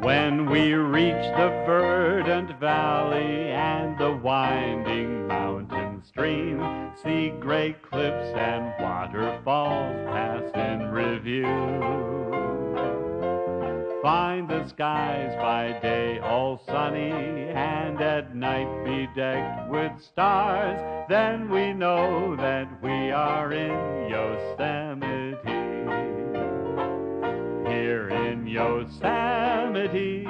When we reach the verdant valley and the winding mountain stream, see great cliffs and waterfalls pass in review. Find the skies by day all sunny and at night bedecked with stars, then we know that we are in Yosemite. Here in Yosemite,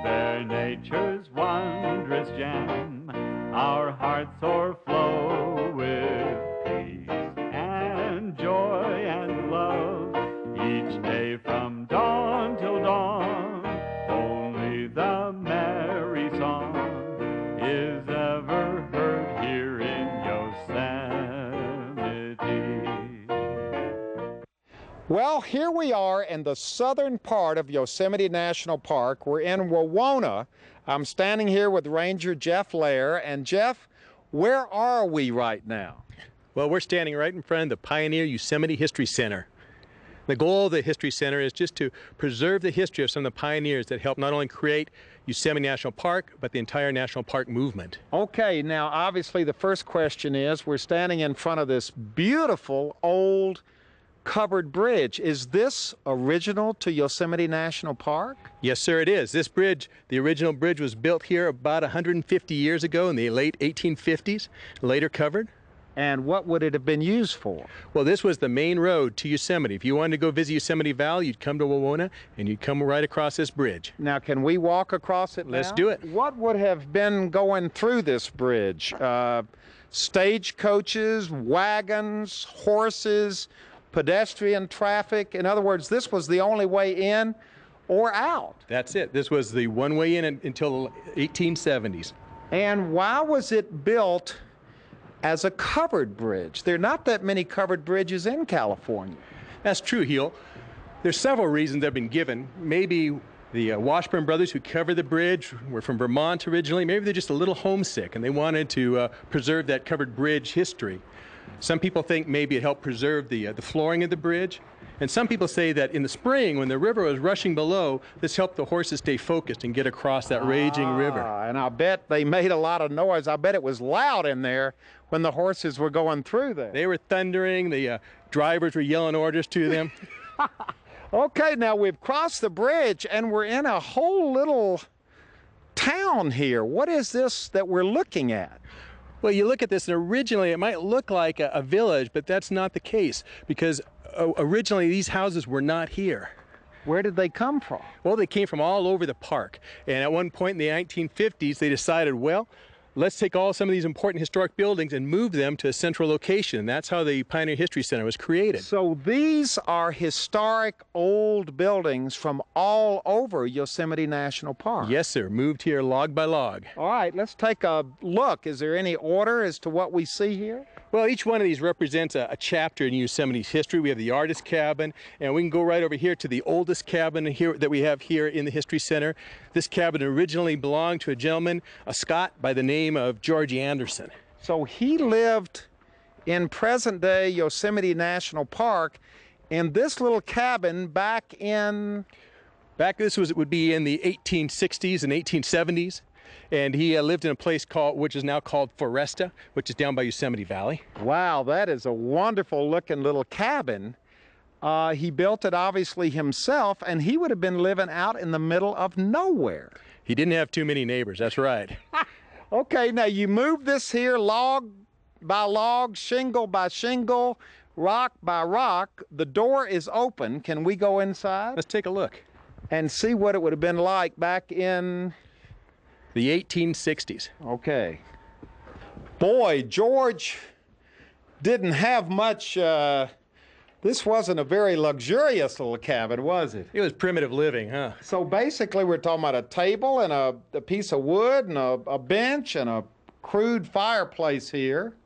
fair nature's wondrous gem, our hearts o'erflow with peace and joy and love. Each day from dawn till dawn, only the merry song is ever heard here in Yosemite. Well, here we are in the southern part of Yosemite National Park. We're in Wawona. I'm standing here with Ranger Jeff Lair. And Jeff, where are we right now? Well, we're standing right in front of the Pioneer Yosemite History Center. The goal of the History Center is just to preserve the history of some of the pioneers that helped not only create Yosemite National Park, but the entire national park movement. Okay, now obviously the first question is, we're standing in front of this beautiful old covered bridge. Is this original to Yosemite National Park? Yes, sir, it is. This bridge, the original bridge, was built here about 150 years ago in the late 1850s, later covered. And what would it have been used for? Well, this was the main road to Yosemite. If you wanted to go visit Yosemite Valley, you'd come to Wawona and you'd come right across this bridge. Now, can we walk across it now? Let's do it. What would have been going through this bridge? Stagecoaches, wagons, horses, pedestrian traffic? In other words, this was the only way in or out? That's it. This was the one way in until the 1870s. And why was it built as a covered bridge? There are not that many covered bridges in California. That's true, Huell. There's several reasons that have been given. Maybe the Washburn brothers who covered the bridge were from Vermont originally. Maybe they're just a little homesick and they wanted to preserve that covered bridge history. Some people think maybe it helped preserve the flooring of the bridge. And some people say that in the spring, when the river was rushing below, this helped the horses stay focused and get across that raging river. And I bet they made a lot of noise. I bet it was loud in there when the horses were going through there. They were thundering. The drivers were yelling orders to them. Okay, now we've crossed the bridge and we're in a whole little town here. What is this that we're looking at? Well, you look at this and originally it might look like a village, but that's not the case because originally these houses were not here. Where did they come from? Well, they came from all over the park. And at one point in the 1950s, they decided, well, let's take some of these important historic buildings and move them to a central location. And that's how the Pioneer History Center was created. So these are historic old buildings from all over Yosemite National Park. Yes, sir. Moved here log by log. All right, let's take a look. Is there any order as to what we see here? Well, each one of these represents a chapter in Yosemite's history. We have the artist cabin, and we can go right over here to the oldest cabin here that we have here in the History Center. This cabin originally belonged to a gentleman, a Scot by the name of George Anderson. So he lived in present-day Yosemite National Park in this little cabin back this would be in the 1860s and 1870s. And he lived in a place which is now called Foresta, which is down by Yosemite Valley. Wow, that is a wonderful looking little cabin. He built it obviously himself, and he would have been living out in the middle of nowhere. He didn't have too many neighbors, that's right. Okay, now you move this here log by log, shingle by shingle, rock by rock. The door is open. Can we go inside? Let's take a look. And see what it would have been like back in the 1860s. Okay. Boy, George didn't have much, this wasn't a very luxurious little cabin, was it? It was primitive living, huh? So basically we're talking about a table and a piece of wood and a bench and a crude fireplace here.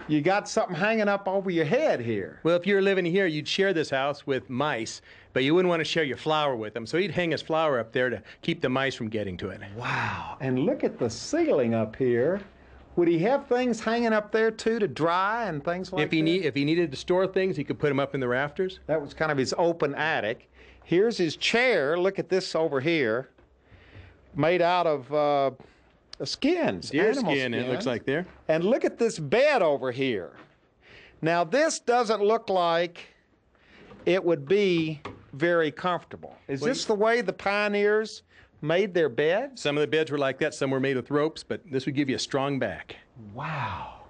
You got something hanging up over your head here. Well, if you were living here, you'd share this house with mice, but you wouldn't want to share your flour with them. So he'd hang his flour up there to keep the mice from getting to it. Wow. And look at the ceiling up here. Would he have things hanging up there too to dry and things like that? If he needed to store things, he could put them up in the rafters. That was kind of his open attic. Here's his chair. Look at this over here, made out of skins, Deer animal skin, skins. it looks like there. And look at this bed over here. Now this doesn't look like it would be very comfortable. Is this the way the pioneers made their beds? Some of the beds were like that. Some were made with ropes, but this would give you a strong back. Wow.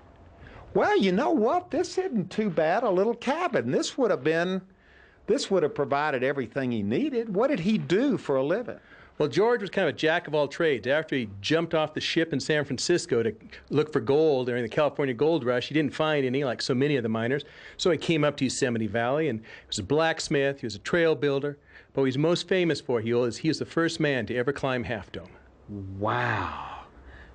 Well, you know what? This isn't too bad, a little cabin. This would have provided everything he needed. What did he do for a living? Well, George was kind of a jack of all trades. After he jumped off the ship in San Francisco to look for gold during the California gold rush, he didn't find any, like so many of the miners. So he came up to Yosemite Valley, and he was a blacksmith, he was a trail builder. But what he's most famous for, he was the first man to ever climb Half Dome. Wow.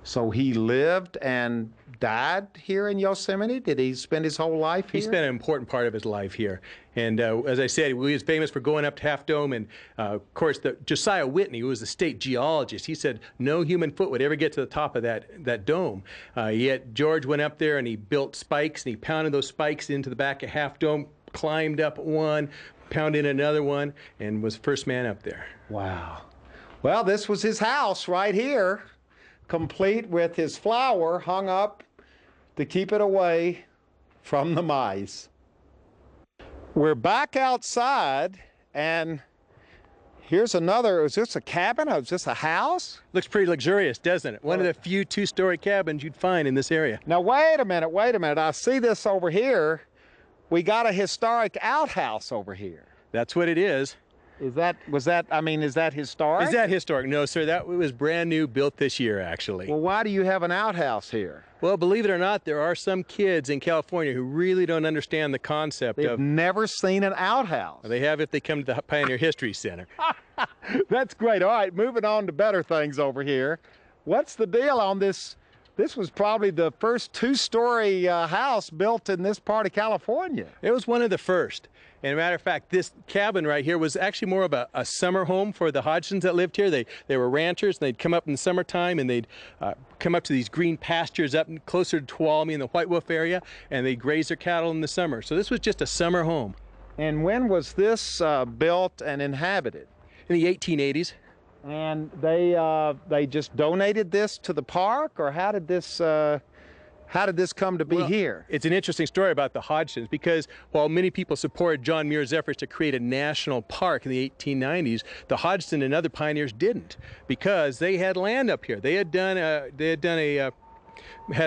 So he lived and died here in Yosemite? Did he spend his whole life here? He spent an important part of his life here. And as I said, he was famous for going up to Half Dome. And of course, Josiah Whitney, who was the state geologist, he said no human foot would ever get to the top of that dome. Yet George went up there and he built spikes, and he pounded those spikes into the back of Half Dome, climbed up one, pounded another one, and was the first man up there. Wow. Well, this was his house right here, complete with his flower hung up to keep it away from the mice. We're back outside, and here's another. Is this a cabin or is this a house? Looks pretty luxurious, doesn't it? One of the few two-story cabins you'd find in this area. Now, wait a minute. I see this over here. We got a historic outhouse over here. That's what it is. Is that historic? Is that historic? No, sir, that was brand new, built this year, actually. Well, why do you have an outhouse here? Well, believe it or not, there are some kids in California who really don't understand the concept They've never seen an outhouse. They have if they come to the Pioneer History Center. That's great. All right, moving on to better things over here. What's the deal on this? This was probably the first two-story house built in this part of California. It was one of the first. And a matter of fact, this cabin right here was actually more of a summer home for the Hodgsons that lived here. They were ranchers, and they'd come up in the summertime, and they'd come up to these green pastures up closer to Tuolumne in the White Wolf area, and they'd graze their cattle in the summer. So this was just a summer home. And when was this built and inhabited? In the 1880s. And they just donated this to the park, or how did this come to be here? It's an interesting story about the Hodgsons, because while many people supported John Muir's efforts to create a national park in the 1890s, the Hodgson and other pioneers didn't, because they had land up here. They had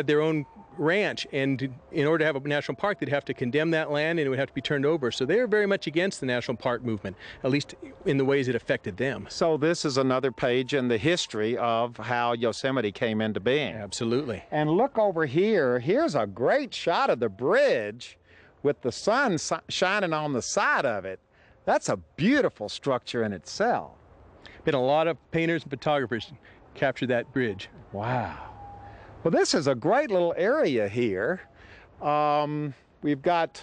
their own ranch, and in order to have a national park, they'd have to condemn that land, and it would have to be turned over. So they were very much against the national park movement, at least in the ways it affected them. So this is another page in the history of how Yosemite came into being. Absolutely. And look over here. Here's a great shot of the bridge with the sun shining on the side of it. That's a beautiful structure in itself. Been a lot of painters and photographers capture that bridge. Wow. Well, this is a great little area here. We've got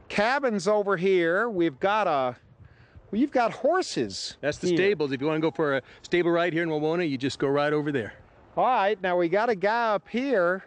cabins over here. You've got horses. That's the here. stables. If you want to go for a stable ride here in Wawona, you just go right over there. All right, now we got a guy up here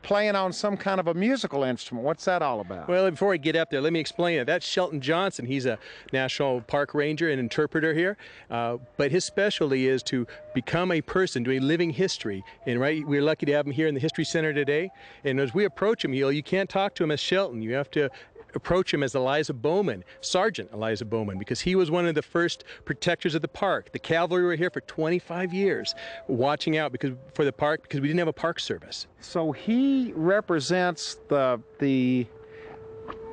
playing on some kind of a musical instrument. What's that all about? Well, before I get up there, let me explain it. That's Shelton Johnson. He's a National Park Ranger and interpreter here. But his specialty is to become a person doing living history. And we're lucky to have him here in the History Center today. And as we approach him, you can't talk to him as Shelton. You have to approach him as Eliza Boman, Sergeant Eliza Boman, because he was one of the first protectors of the park. The cavalry were here for 25 years watching out for the park, because we didn't have a park service. So he represents the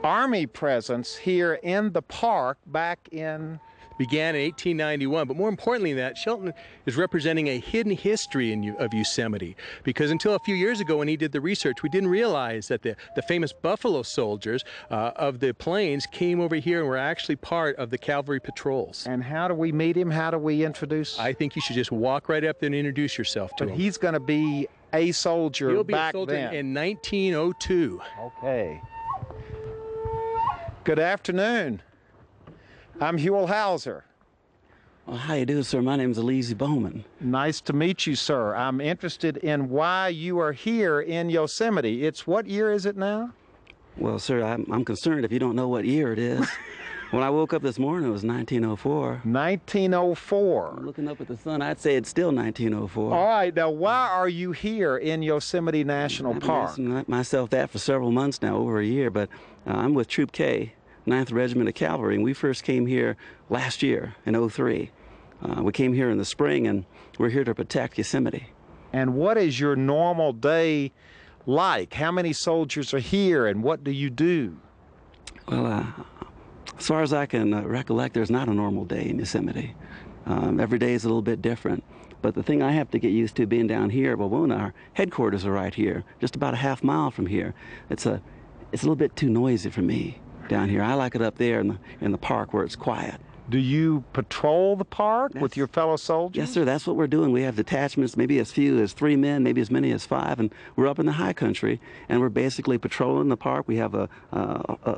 Army presence here in the park back in... Began in 1891, but more importantly than that, Shelton is representing a hidden history of Yosemite, because until a few years ago when he did the research, we didn't realize that the famous Buffalo soldiers of the plains came over here and were actually part of the cavalry patrols. And how do we meet him? How do we introduce? I think you should just walk right up there and introduce yourself to him. But he's going to be a soldier back then. He'll be a soldier in 1902. Okay. Good afternoon. I'm Huell. Oh, how you doing, sir? My name is Boman. Nice to meet you, sir. I'm interested in why you are here in Yosemite. It's what year is it now? Well, sir, I'm concerned if you don't know what year it is. When I woke up this morning, it was 1904. 1904. Looking up at the sun, I'd say it's still 1904. All right, now why are you here in Yosemite National Park? I've been asking myself that for several months now, over a year, but I'm with Troop K, 9th Regiment of Cavalry, and we first came here last year in '03. We came here in the spring, and we're here to protect Yosemite. And what is your normal day like? How many soldiers are here, and what do you do? Well, as far as I can recollect, there's not a normal day in Yosemite. Every day is a little bit different. But the thing I have to get used to being down here at Wawona, our headquarters are right here, just about a half mile from here. It's a little bit too noisy for me down here. I like it up there in the park where it's quiet. Do you patrol the park with your fellow soldiers? Yes, sir. That's what we're doing. We have detachments, maybe as few as 3 men, maybe as many as 5, and we're up in the high country, and we're basically patrolling the park. We have a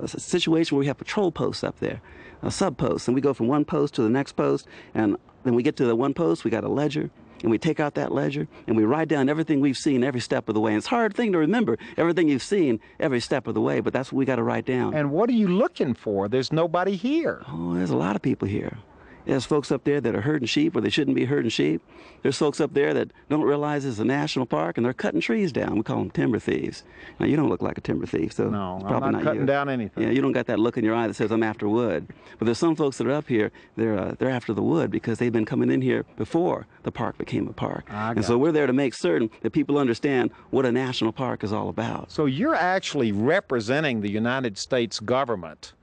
situation where we have patrol posts up there, sub posts, and we go from one post to the next post, and then we get to the one post, we got a ledger, and we take out that ledger, and we write down everything we've seen every step of the way. And it's a hard thing to remember, everything you've seen every step of the way, but that's what we got to write down. And what are you looking for? There's nobody here. Oh, there's a lot of people here. There's folks up there that are herding sheep where they shouldn't be herding sheep. There's folks up there that don't realize it's a national park, and they're cutting trees down. We call them timber thieves. Now, you don't look like a timber thief, so no, it's probably I'm not cutting you. down anything. Yeah, you don't got that look in your eye that says, I'm after wood. But there's some folks that are up here, they're after the wood because they've been coming in here before the park became a park. And so we're there to make certain that people understand what a national park is all about. So you're actually representing the United States government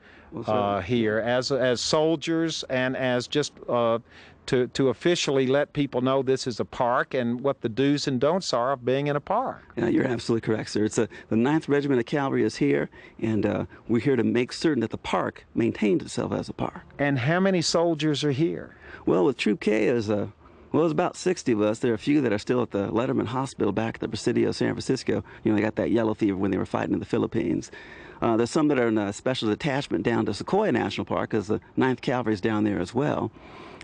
here as soldiers and as just to officially let people know this is a park and what the do's and don'ts are of being in a park. Yeah, you're absolutely correct, sir. It's the 9th Regiment of Cavalry is here, and we're here to make certain that the park maintains itself as a park. And how many soldiers are here? Well, with Troop K, there's about 60 of us. There are a few that are still at the Letterman Hospital back at the Presidio, San Francisco. You know, they got that yellow fever when they were fighting in the Philippines. There's some that are in a special detachment down to Sequoia National Park, because the 9th Cavalry is down there as well.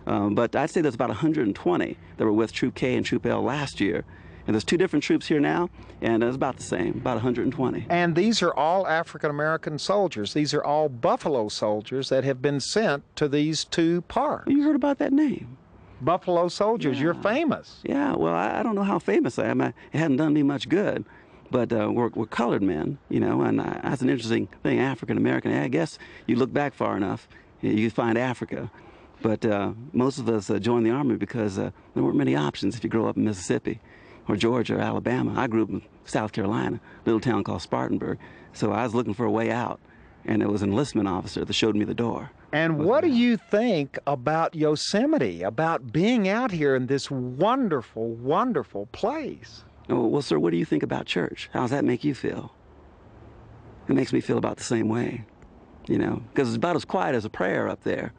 But I'd say there's about 120 that were with Troop K and Troop L last year. And there's 2 different troops here now, and it's about the same, about 120. And these are all African-American soldiers. These are all Buffalo soldiers that have been sent to these 2 parks. You heard about that name? Buffalo soldiers. Yeah. You're famous. Yeah, well, I don't know how famous I am. It hadn't done me much good. But we're colored men, you know, and that's an interesting thing, African-American. I guess you look back far enough, you find Africa. But most of us joined the Army because there weren't many options if you grow up in Mississippi or Georgia or Alabama. I grew up in South Carolina, a little town called Spartanburg. So I was looking for a way out, and it was an enlistment officer that showed me the door. And what do you think about Yosemite, about being out here in this wonderful, wonderful place? Oh, well, sir, what do you think about church? How does that make you feel? It makes me feel about the same way, you know, because it's about as quiet as a prayer up there.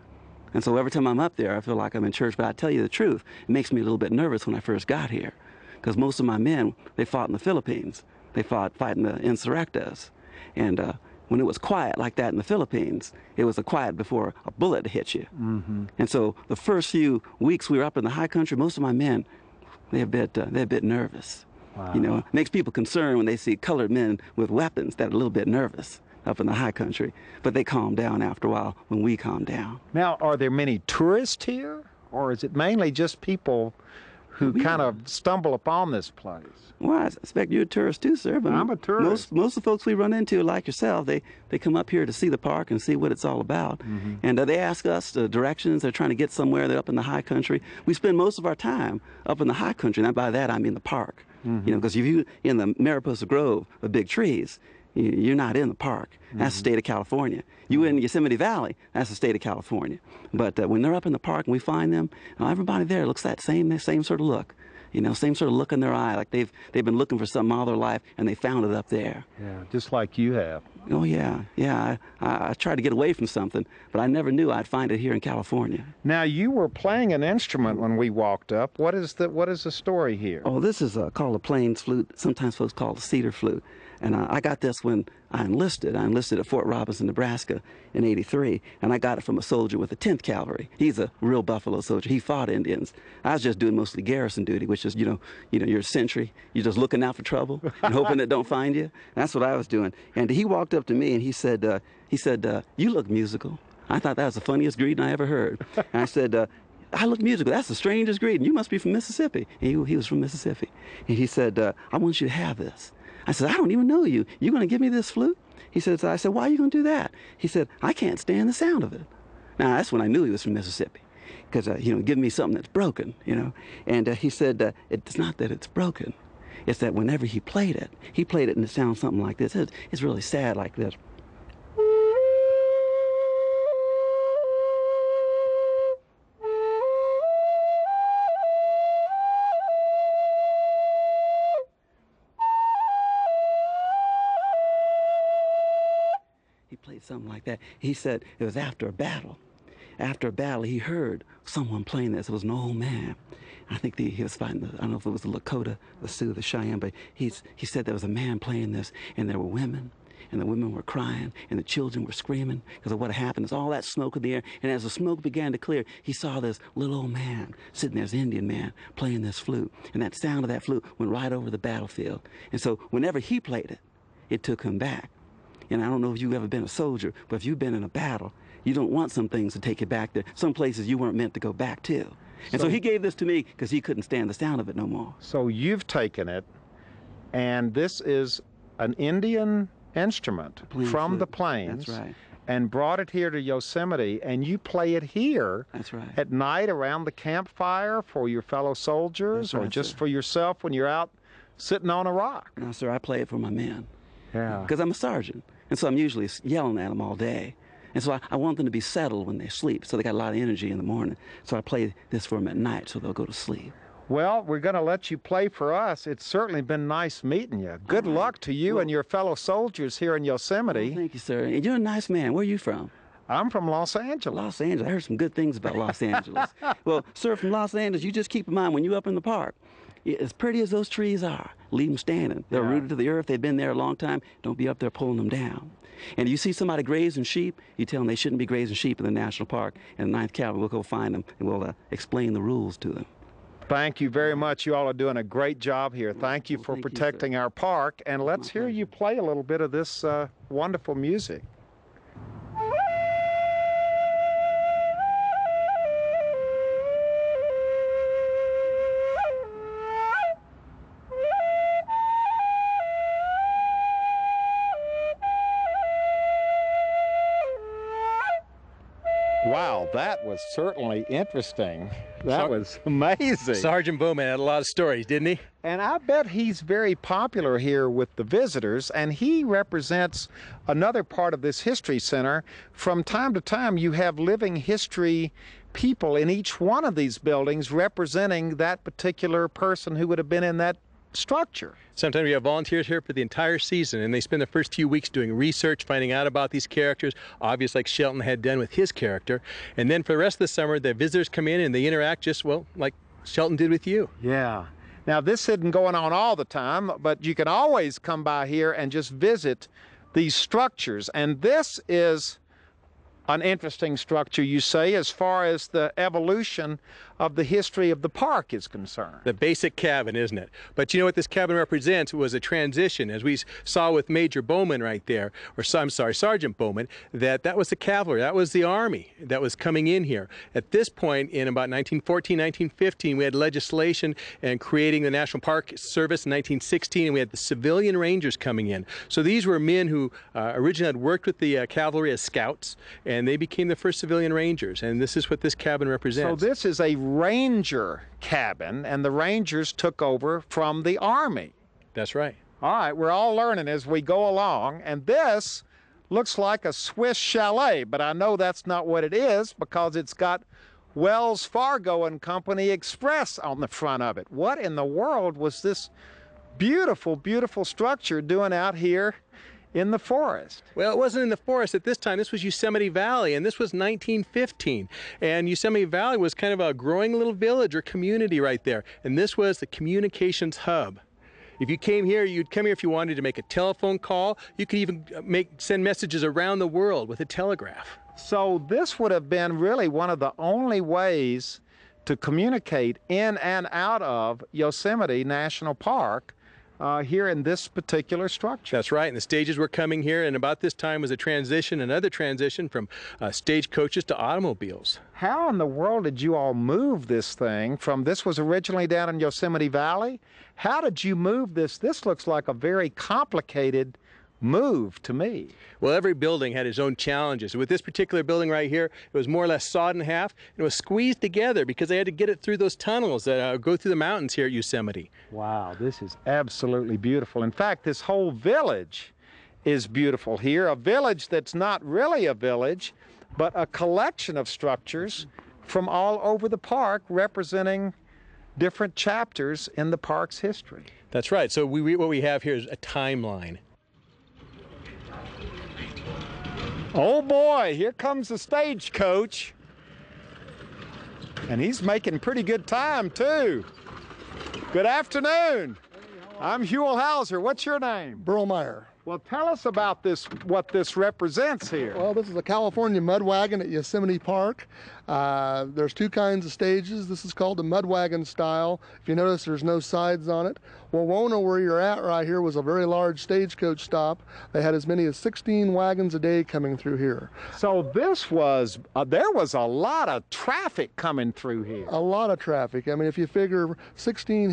And so every time I'm up there, I feel like I'm in church. But I tell you the truth, it makes me a little bit nervous when I first got here, because most of my men, they fought in the Philippines. They fought fighting the insurrectos. And when it was quiet like that in the Philippines, it was a quiet before a bullet hit you. Mm-hmm. And so the first few weeks we were up in the high country, most of my men, they're a bit nervous. Wow. You know, it makes people concerned when they see colored men with weapons that are a little bit nervous up in the high country. But they calm down after a while when we calm down. Now, are there many tourists here? Or is it mainly just people who kind of stumble upon this place? Well, I expect you're a tourist too, sir. But I'm a tourist. Most of the folks we run into, like yourself, they come up here to see the park and see what it's all about. Mm-hmm. And they ask us the directions. They're trying to get somewhere. They're up in the high country. We spend most of our time up in the high country. And by that, I mean the park. Mm-hmm. You know, because if you're in the Mariposa Grove of big trees, you're not in the park. Mm-hmm. That's the state of California. You in Yosemite Valley, that's the state of California. But when they're up in the park and we find them, everybody there looks that same sort of look. You know, same sort of look in their eye, like they've been looking for something all their life, and they found it up there. Yeah, just like you have. Oh, yeah. I tried to get away from something, but I never knew I'd find it here in California. Now, you were playing an instrument when we walked up. What is the story here? Oh, this is called a plains flute. Sometimes folks call it a cedar flute. And Sometimes folks call it a cedar flute. And I got this when I enlisted. I enlisted at Fort Robinson, Nebraska in '83, and I got it from a soldier with the 10th Cavalry. He's a real Buffalo soldier. He fought Indians. I was just doing mostly garrison duty, which is, you're a sentry. You're just looking out for trouble and hoping it don't find you. That's what I was doing. And he walked up to me and he said, "You look musical." I thought that was the funniest greeting I ever heard. And I said, "I look musical. That's the strangest greeting. You must be from Mississippi." And he was from Mississippi. And he said, "I want you to have this." I said, "I don't even know you. You going to give me this flute?" He said, I said, "Why are you going to do that?" He said, "I can't stand the sound of it." Now, that's when I knew he was from Mississippi. Because, give me something that's broken, And he said, "It's not that it's broken. It's that whenever he played it and it sounds something like this. It's really sad like this. He played something like that. He said it was after a battle. After a battle, he heard someone playing this. It was an old man. I think he was fighting, I don't know if it was the Lakota, the Sioux, the Cheyenne, but he said there was a man playing this, and there were women, and the women were crying, and the children were screaming because of what happened. There's all that smoke in the air, and as the smoke began to clear, he saw this little old man sitting there, this Indian man, playing this flute, and that sound of that flute went right over the battlefield. And so whenever he played it, it took him back. And I don't know if you've ever been a soldier, but if you've been in a battle, you don't want some things to take you back there. Some places you weren't meant to go back to. And so he gave this to me because he couldn't stand the sound of it no more. So you've taken it, and this is an Indian instrument from the plains. That's right. And brought it here to Yosemite, and you play it here. That's right. At night around the campfire for your fellow soldiers, or just for yourself when you're out sitting on a rock. No, sir, I play it for my men. Yeah. Because I'm a sergeant, and so I'm usually yelling at them all day. And so I want them to be settled when they sleep, so they got a lot of energy in the morning. So I play this for them at night so they'll go to sleep. Well, we're going to let you play for us. It's certainly been nice meeting you. Good luck to you and your fellow soldiers here in Yosemite. Thank you, sir. And you're a nice man. Where are you from? I'm from Los Angeles. Los Angeles. I heard some good things about Los Angeles. Well, sir, from Los Angeles, you just keep in mind when you're up in the park, as pretty as those trees are, leave them standing. They're rooted to the earth. They've been there a long time. Don't be up there pulling them down. And if you see somebody grazing sheep, you tell them they shouldn't be grazing sheep in the national park. And the 9th Cavalry will go find them, and we'll explain the rules to them. Thank you very much. You all are doing a great job here. Thank you for protecting our park. And let's hear you play a little bit of this wonderful music. Wow, that was certainly interesting. That was amazing. Sergeant Boman had a lot of stories, didn't he? And I bet he's very popular here with the visitors, and he represents another part of this history center. From time to time, you have living history people in each one of these buildings representing that particular person who would have been in that structure. Sometimes we have volunteers here for the entire season, and they spend the first few weeks doing research, finding out about these characters, obvious like Shelton had done with his character. And then for the rest of the summer, the visitors come in and they interact just, well, like Shelton did with you. Yeah. Now, this isn't going on all the time, but you can always come by here and just visit these structures. And this is an interesting structure, you say, as far as the evolution of the history of the park is concerned. The basic cabin, isn't it? But you know what this cabin represents was a transition, as we saw with Major Boman right there, or I'm sorry, Sergeant Boman, that was the cavalry, that was the army that was coming in here. At this point, in about 1914, 1915, we had legislation and creating the National Park Service in 1916, and we had the civilian rangers coming in. So these were men who originally had worked with the cavalry as scouts, and they became the first civilian rangers, and this is what this cabin represents. So this is a ranger cabin, and the rangers took over from the army. That's right. All right, we're all learning as we go along, and this looks like a Swiss chalet, but I know that's not what it is because it's got Wells Fargo and Company Express on the front of it. What in the world was this beautiful, beautiful structure doing out here in the forest? Well, it wasn't in the forest at this time. This was Yosemite Valley, and this was 1915. And Yosemite Valley was kind of a growing little village or community right there. And this was the communications hub. If you came here, you'd come here if you wanted to make a telephone call. You could even send messages around the world with a telegraph. So this would have been really one of the only ways to communicate in and out of Yosemite National Park here in this particular structure. That's right, and the stages were coming here, and about this time was another transition from stagecoaches to automobiles. How in the world did you all move this thing from, this was originally down in Yosemite Valley? How did you move this? This looks like a very complicated move to me. Well, every building had its own challenges. With this particular building right here, it was more or less sawed in half, and it was squeezed together because they had to get it through those tunnels that go through the mountains here at Yosemite. Wow, this is absolutely beautiful. In fact, this whole village is beautiful here, a village that's not really a village, but a collection of structures from all over the park representing different chapters in the park's history. That's right. So what we have here is a timeline. Oh boy, here comes the stagecoach. And he's making pretty good time too. Good afternoon. I'm Huell Hauser. What's your name? Burlmeyer. Well, tell us about this, what this represents here. Well, this is a California mud wagon at Yosemite Park. There's two kinds of stages. This is called the mud wagon style. If you notice, there's no sides on it. Wawona, where you're at right here, was a very large stagecoach stop. They had as many as 16 wagons a day coming through here. So this was, there was a lot of traffic coming through here. A lot of traffic. I mean, if you figure 16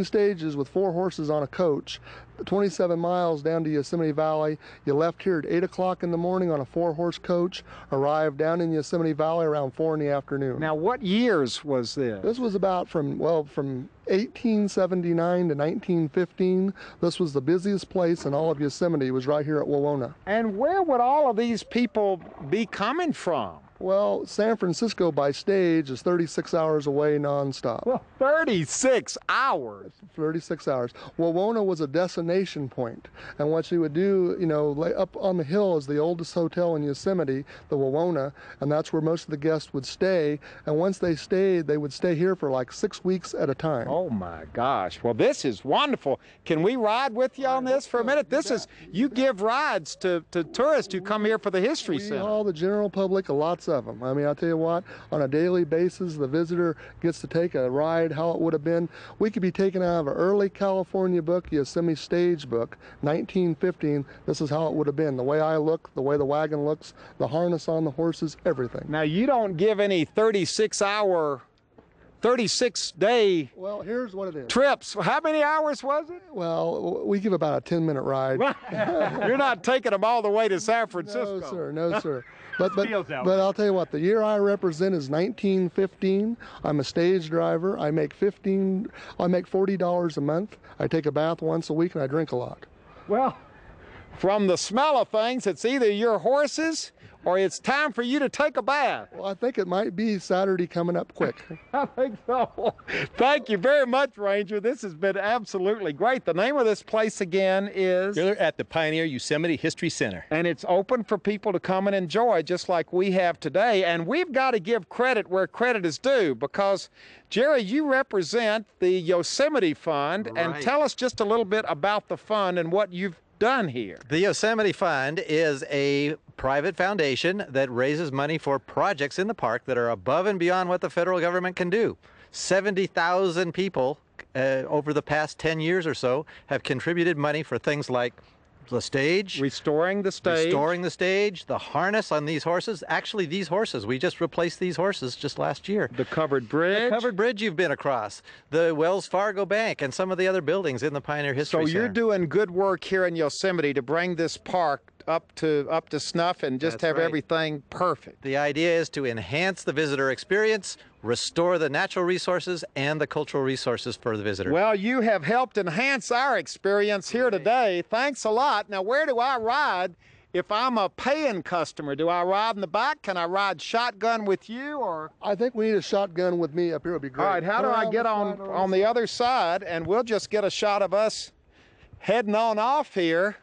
stages with 4 horses on a coach, 27 miles down to Yosemite Valley. You left here at 8 o'clock in the morning on a 4-horse coach, arrived down in Yosemite Valley around 4 in the afternoon. Now, what years was this? This was about from 1879 to 1915. This was the busiest place in all of Yosemite, was right here at Wawona. And where would all of these people be coming from? Well, San Francisco by stage is 36 hours away nonstop. Well, 36 hours? 36 hours. Wawona was a destination point. And what you would do, you know, up on the hill is the oldest hotel in Yosemite, the Wawona, and that's where most of the guests would stay. And once they stayed, they would stay here for like 6 weeks at a time. Oh my gosh. Well, this is wonderful. Can we ride with you on this for a minute? This is, you give rides to tourists who come here for the History Center. All the general public, lots of them. I mean, I'll tell you what, on a daily basis, the visitor gets to take a ride how it would have been. We could be taken out of an early California book, Yosemite Stage book, 1915. This is how it would have been. The way I look, the way the wagon looks, the harness on the horses, everything. Now, you don't give any 36-day well, here's what it is. Trips. How many hours was it? Well, we give about a 10-minute ride. You're not taking them all the way to San Francisco. No, sir. No, sir. But I'll tell you what, the year I represent is 1915. I'm a stage driver. I make $40 a month. I take a bath once a week, and I drink a lot. Well, from the smell of things, it's either your horses or it's time for you to take a bath. Well, I think it might be Saturday coming up quick. I think so. Thank you very much, Ranger. This has been absolutely great. The name of this place again is? You're at the Pioneer Yosemite History Center. And it's open for people to come and enjoy, just like we have today. And we've got to give credit where credit is due, because, Jerry, you represent the Yosemite Fund. Right. And tell us just a little bit about the fund and what you've done here. The Yosemite Fund is a private foundation that raises money for projects in the park that are above and beyond what the federal government can do. 70,000 people over the past 10 years or so have contributed money for things like the stage. Restoring the stage. The harness on these horses. Actually, these horses, we just replaced these horses just last year. The covered bridge. The covered bridge you've been across. The Wells Fargo Bank and some of the other buildings in the Pioneer History Center. So you're doing good work here in Yosemite to bring this park up to snuff and just have everything perfect. The idea is to enhance the visitor experience, restore the natural resources and the cultural resources for the visitor. Well, you have helped enhance our experience here today. Thanks a lot. Now, where do I ride if I'm a paying customer? Do I ride in the back? Can I ride shotgun with you, or? I think we need a shotgun with me up here. Would be great. All right, how do I get on the other side? And we'll just get a shot of us heading on off here.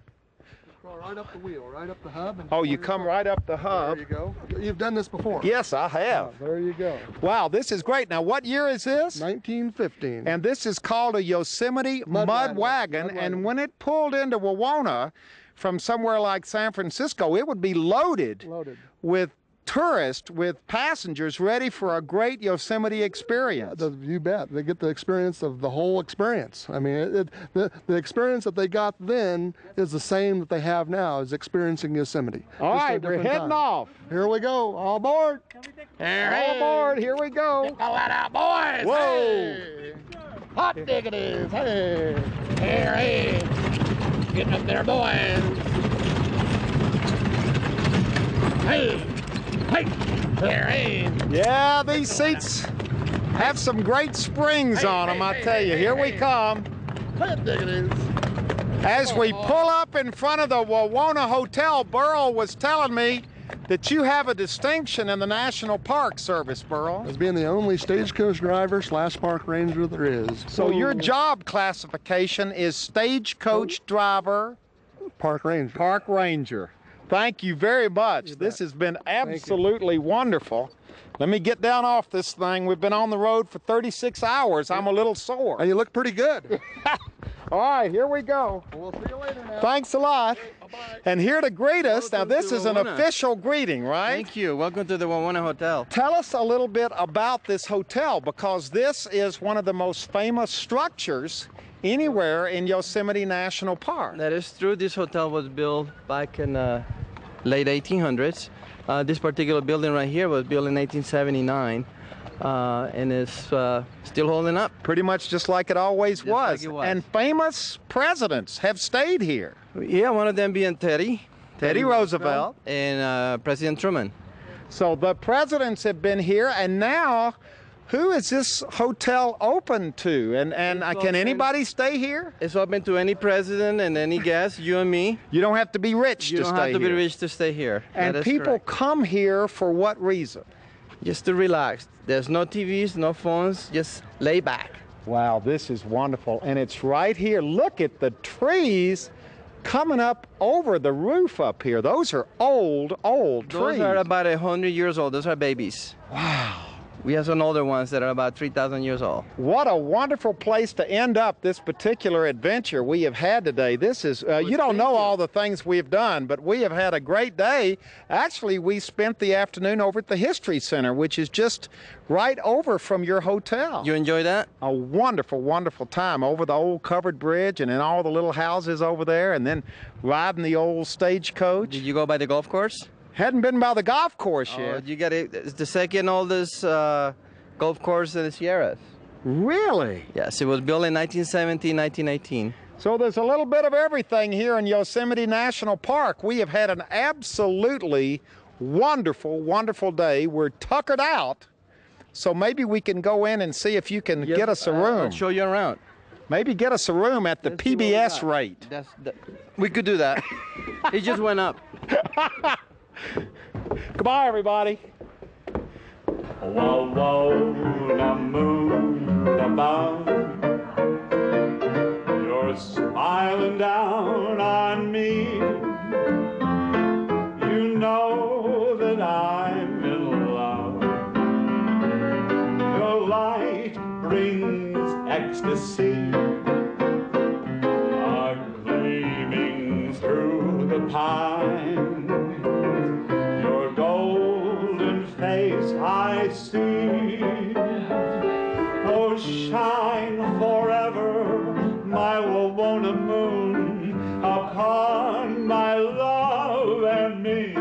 Right up the wheel, right up the hub. And Oh, you come right up the hub. There you go. You've done this before. Yes, I have. There you go. Wow, this is great. Now, what year is this? 1915. And this is called a Yosemite mud wagon. And when it pulled into Wawona from somewhere like San Francisco, it would be loaded. With tourists, with passengers ready for a great Yosemite experience. You bet. They get the experience of the whole experience. I mean, the experience that they got then is the same that they have now, is experiencing Yosemite. All right, we're heading off. Here we go. All aboard. All aboard. Here we go. All that out, boys. Whoa. Hey. Hot diggity is. Hey. Hey. Getting up there, boys. Hey. Hey, hey. Yeah, these seats have some great springs on them, I tell you. Here we come. As we pull up in front of the Wawona Hotel, Burl was telling me that you have a distinction in the National Park Service, Burl. As being the only stagecoach driver / park ranger there is. So your job classification is stagecoach driver, park ranger. Park ranger. Thank you very much. This has been absolutely wonderful. Let me get down off this thing. We've been on the road for 36 hours. I'm a little sore. And you look pretty good. All right, here we go. We'll see you later now. Thanks a lot. Bye-bye. And here to greet us, now this is an official greeting, right? Thank you. Welcome to the Wawona Hotel. Tell us a little bit about this hotel, because this is one of the most famous structures anywhere in Yosemite National Park. That is true. This hotel was built back in late 1800s. This particular building right here was built in 1979 and is still holding up. Pretty much just like it always was. Like it was. And famous presidents have stayed here. Yeah, one of them being Teddy Roosevelt. And President Truman. So the presidents have been here, and now who is this hotel open to? And can anybody stay here? It's open to any president and any guest, you and me. You don't have to be rich to stay here. You don't have to be rich to stay here. And people come here for what reason? Just to relax. There's no TVs, no phones, just lay back. Wow, this is wonderful. And it's right here. Look at the trees coming up over the roof up here. Those are old trees. Those are about 100 years old. Those are babies. Wow. We have some older ones that are about 3,000 years old. What a wonderful place to end up this particular adventure we have had today. This is, you don't know all the things we've done, but we have had a great day. Actually, we spent the afternoon over at the History Center, which is just right over from your hotel. You enjoy that? A wonderful, wonderful time over the old covered bridge and in all the little houses over there, and then riding the old stagecoach. Did you go by the golf course? Hadn't been by the golf course yet. You got it. It's the second oldest golf course in the Sierras. Really? Yes, it was built in 1917, 1918. So there's a little bit of everything here in Yosemite National Park. We have had an absolutely wonderful, wonderful day. We're tuckered out, so maybe we can go in and see if you can get us a room. I'll show you around. Maybe get us a room at the PBS rate. We could do that. It just went up. Goodbye, everybody. Wawona moon above, you're smiling down on me. You know that I'm in love. Your light brings ecstasy, gleaming through the pine. I see, oh shine forever, my Wawona moon, upon my love and me.